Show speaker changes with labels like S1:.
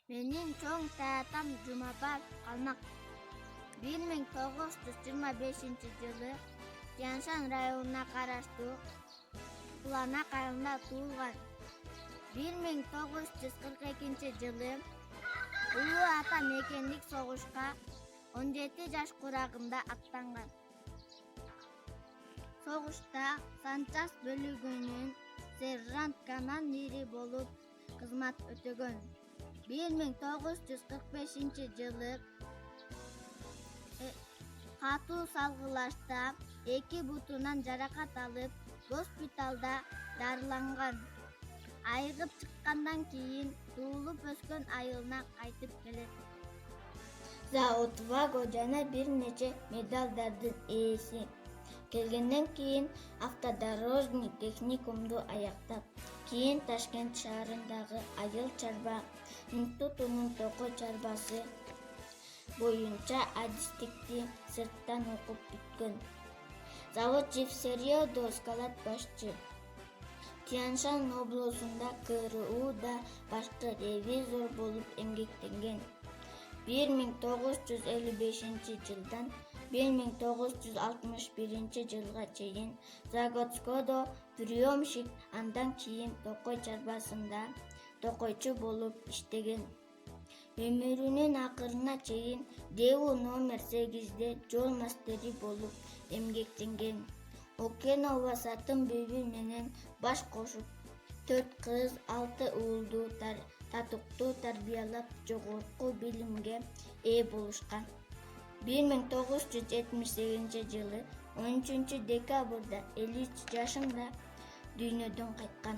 S1: Менин чоң таатам Жумабаев Калмак 1925 жылы Тянь-Шань районуна караштуу Куланак айылында туулган. 1942 жылы Улуу Ата мекендик согушка 17 жаш курагында аттанган. Согушта санчас бөлүгүнүн сержант командири болуп кызмат өтөгөн. 1945 жылы катуу салгылашта эки бутунан жаракат алып, госпиталда дарыланган. Айыгып чыккандан кийин туулуп өскөн айылына кайтып келет. Завод, Ваго жана бир нече медалдардын ээси. Келгенден кийин автодорожный техникумду аяктап, кийин Ташкент шаарындагы Айыл чарба институтунун токой чарбасы боюнча адистикти сырттан окуп бүткөн. Завод Живсерьёдо склад башчы. Тянь-Шань облусунда КРУда башкы ревизор болуп эмгектенген. 1955 жылдан 1961 жылга чейин Заготскодо приёмщик, андан кийин токой чарбасында токойчу болуп иштеген. Өмүрүнүн акырына чейин ДЭУ номер 8де жол мастери болуп эмгектенген. Окенова Сатын Беби менен баш кошуп 4 кыз, 6 уулду татыктуу тарбиялап жогорку билимге ээ болушкан. 1978 жылы 13 декабрда 53 жашында дүйнөдөн кайткан.